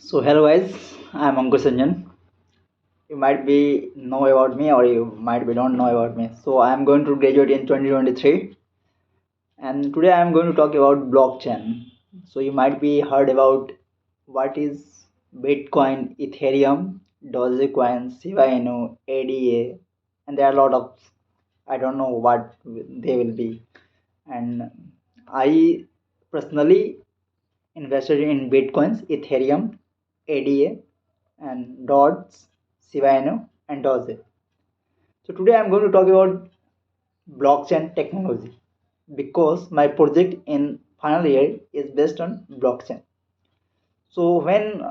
So hello guys, I'm Ankur Sanjan. You might be know about me or you might be don't know about me. So I'm going to graduate in 2023 and today I'm going to talk about blockchain. So you might be heard about what is Bitcoin, Ethereum, Dogecoin, Shiba Inu, ADA, and there are a lot of I don't know what they will be. And I personally invested in Bitcoins, Ethereum, ADA, and Dots, Shiba Inu, and Doge. So today I'm going to talk about blockchain technology because my project in final year is based on blockchain. So when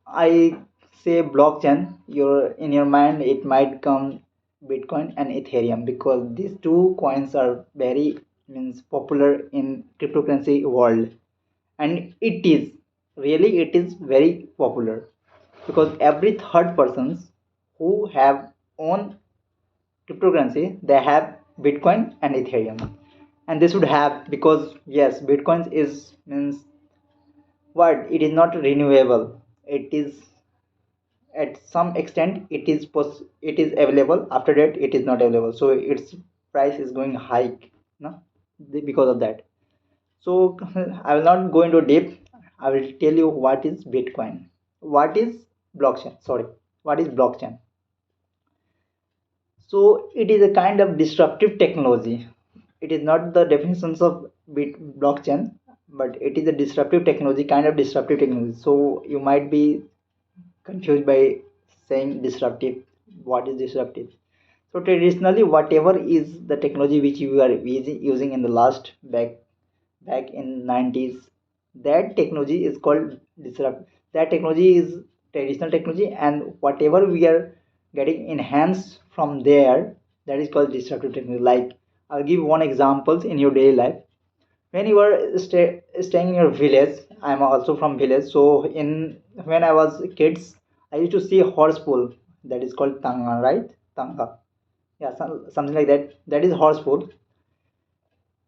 I say blockchain, your in your mind it might come Bitcoin and Ethereum because these two coins are very means popular in cryptocurrency world, and it is very popular because every third persons who have own cryptocurrency they have Bitcoin and Ethereum, and they should have because yes, Bitcoin is means what it is not renewable. It is at some extent it is available, after that it is not available, so its price is going hike, no, because of that. So I will not go into deep. I will tell you what is Bitcoin, what is blockchain, sorry, what is blockchain. So it is a kind of disruptive technology. It is not the definitions of blockchain, but it is a disruptive technology, kind of disruptive technology. So you might be confused by saying disruptive. What is disruptive? So traditionally, whatever is the technology which you are using in the last back in 90s, that technology is called disrupt. That technology is traditional technology, and whatever we are getting enhanced from there, that is called disruptive technology. Like I'll give one examples in your daily life. When you are staying in your village, I'm also from village. So in when I was kids, I used to see horse pool, that is called tanga, right? Tanga, yeah, something like that. That is horse pool.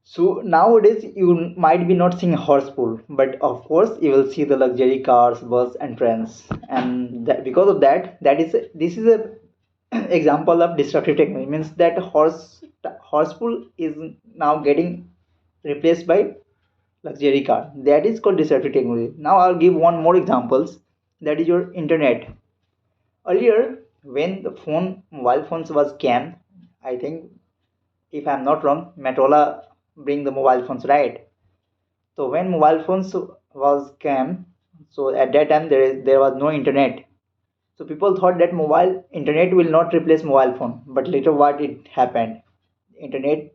So nowadays you might be not seeing a horse pool, but of course you will see the luxury cars, bus, and trains, and that, because of that, this is a example of disruptive technology. Means that horse pool is now getting replaced by luxury car. That is called disruptive technology. Now I'll give one more examples. That is your internet. Earlier, when the mobile phones was came, I think if I'm not wrong, Motorola bring the mobile phones, right? So when mobile phones was came, so at that time there was no internet. So people thought that mobile internet will not replace mobile phone. But later what it happened? Internet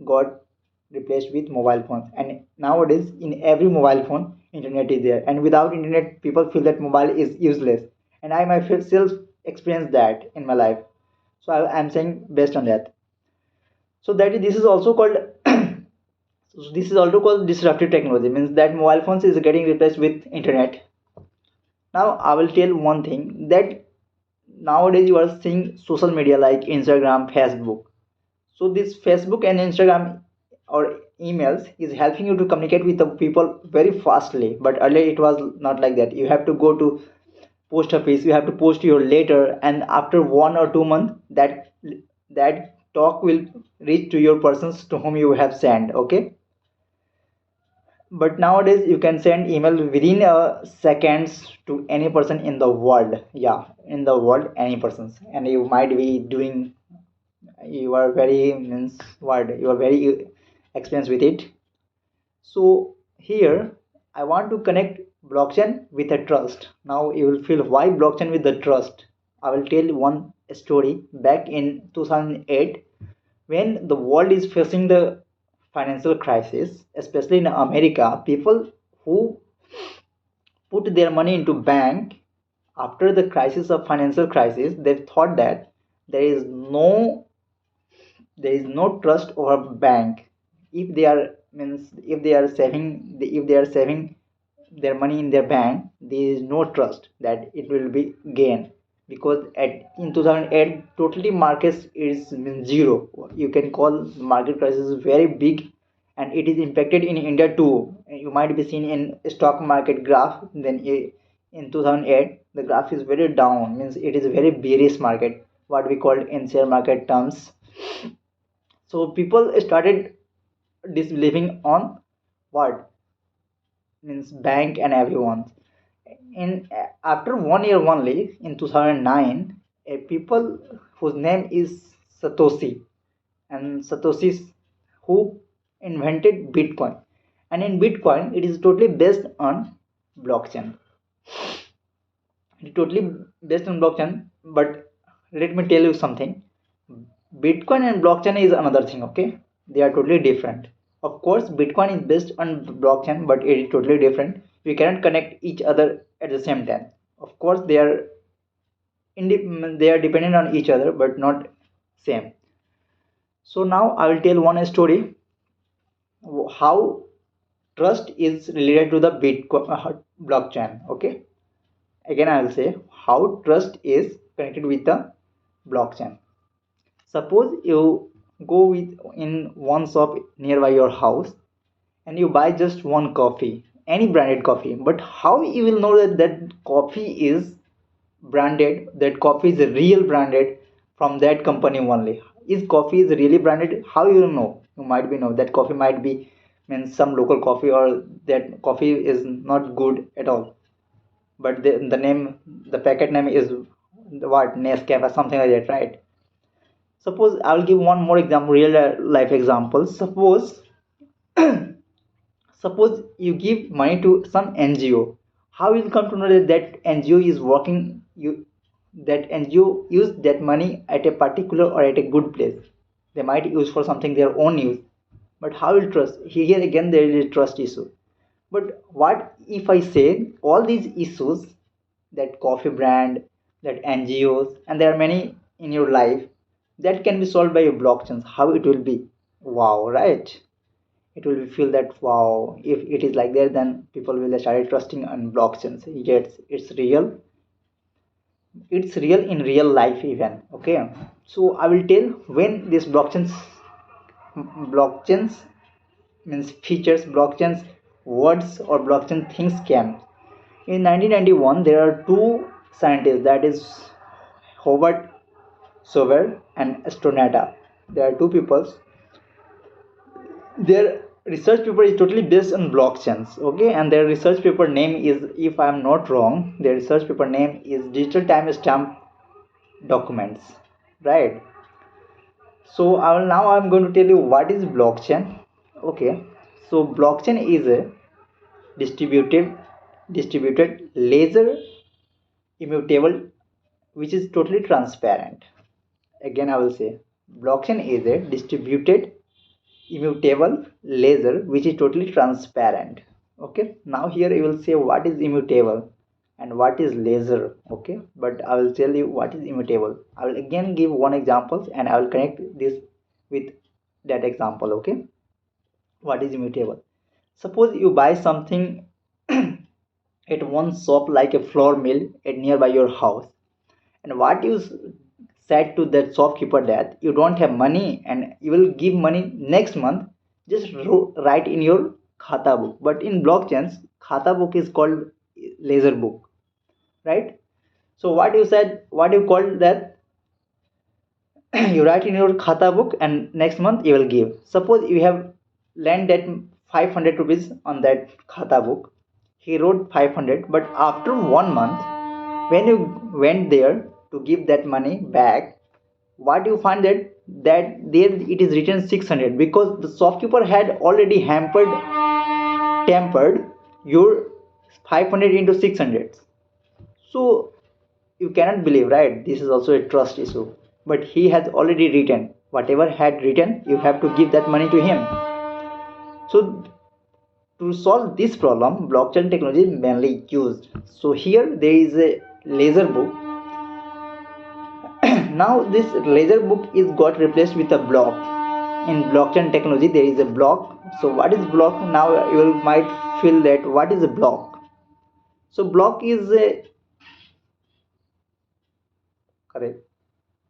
got replaced with mobile phones, and nowadays in every mobile phone internet is there. And without internet, people feel that mobile is useless. And I myself experienced that in my life. So I'm saying based on that. So this is also called so this is also called disruptive technology. Means that mobile phones is getting replaced with internet. Now I will tell one thing that nowadays you are seeing social media like Instagram, Facebook. So this Facebook and Instagram or emails is helping you to communicate with the people very fastly. But earlier it was not like that. You have to go to post office, you have to post your letter, and after 1 or 2 months that talk will reach to your persons to whom you have sent. Okay, but nowadays you can send email within seconds to any person in the world. Yeah, in the world, any persons, and you might be doing, you are very means what, you are very experienced with it. So here I want to connect blockchain with a trust. Now you will feel why blockchain with the trust. I will tell one story. Back in 2008, when the world is facing the financial crisis, especially in America, people who put their money into bank after the crisis of financial crisis, they thought that there is no there is no trust over bank. If they are means if they are saving their money in their bank, there is no trust that it will be gain, because at in 2008 totally markets is means zero. You can call market crisis very big, and it is impacted in India too. You might be seen in stock market graph, then in 2008 the graph is very down, means it is a very bearish market, what we called in share market terms. So people started disbelieving on what means bank and everyone. In after 1 year only, in 2009, a people whose name is Satoshi, and Satoshi's who invented Bitcoin, and in Bitcoin it is totally based on blockchain. It is totally based on blockchain, but let me tell you something. Bitcoin and blockchain is another thing, okay? They are totally different. Of course, Bitcoin is based on blockchain, but it is totally different. We cannot connect each other at the same time. Of course, they are dependent on each other, but not same. So now I will tell one story how trust is related to the Bitcoin blockchain. Okay, again I will say how trust is connected with the blockchain. Suppose you go with in one shop nearby your house and you buy just one coffee, any branded coffee. But how you will know that that coffee is branded, that coffee is real branded from that company only? Is coffee is really branded? How you know? You might be know that coffee might be means some local coffee, or that coffee is not good at all. But the name, the packet name is what, Nescafe or something like that, right? Suppose I will give one more example, real life example. Suppose you give money to some NGO. How will you come to know that that NGO is working? That NGO use that money at a particular or at a good place. They might use for something their own use. But how will trust? Here again there is a trust issue. But what if I say all these issues, that coffee brand, that NGOs, and there are many in your life, that can be solved by your blockchains? How it will be? Wow, right? It will feel that wow, if it is like that, then people will start trusting on blockchains. Yes, it's real in real life even. Okay, so I will tell when this blockchains means features, blockchains words or blockchain things came. In 1991 there are two scientists, that is Howard Schultz and Astroneta. There are two people. Their research paper is totally based on blockchains, okay, and their research paper name is, if I am not wrong, their research paper name is digital timestamp documents, right? So I'm going to tell you what is blockchain. Okay, so blockchain is a distributed ledger, immutable, which is totally transparent. Again I will say, blockchain is a distributed immutable ledger which is totally transparent. Okay, now here you will say what is immutable and what is ledger. Okay, but I will tell you what is immutable. I will again give one example and I will connect this with that example. Okay, what is immutable? Suppose you buy something at one shop like a flour mill at nearby your house, and what you said to that shopkeeper that you don't have money and you will give money next month, just write in your khata book. But in blockchains, khata book is called ledger book, right? So what you said, what you called that, you write in your khata book and next month you will give. Suppose you have lent that 500 rupees on that khata book, he wrote 500, but after 1 month when you went there to give that money back, what you find that there it is written 600, because the shopkeeper had already tempered your 500 into 600. So you cannot believe, right? This is also a trust issue. But he has already written whatever had written, you have to give that money to him. So to solve this problem, blockchain technology is mainly used. So here there is a ledger book. Now this ledger book is got replaced with a block. In blockchain technology there is a block. So what is block? Now you might feel that what is a block? So block is a, correct,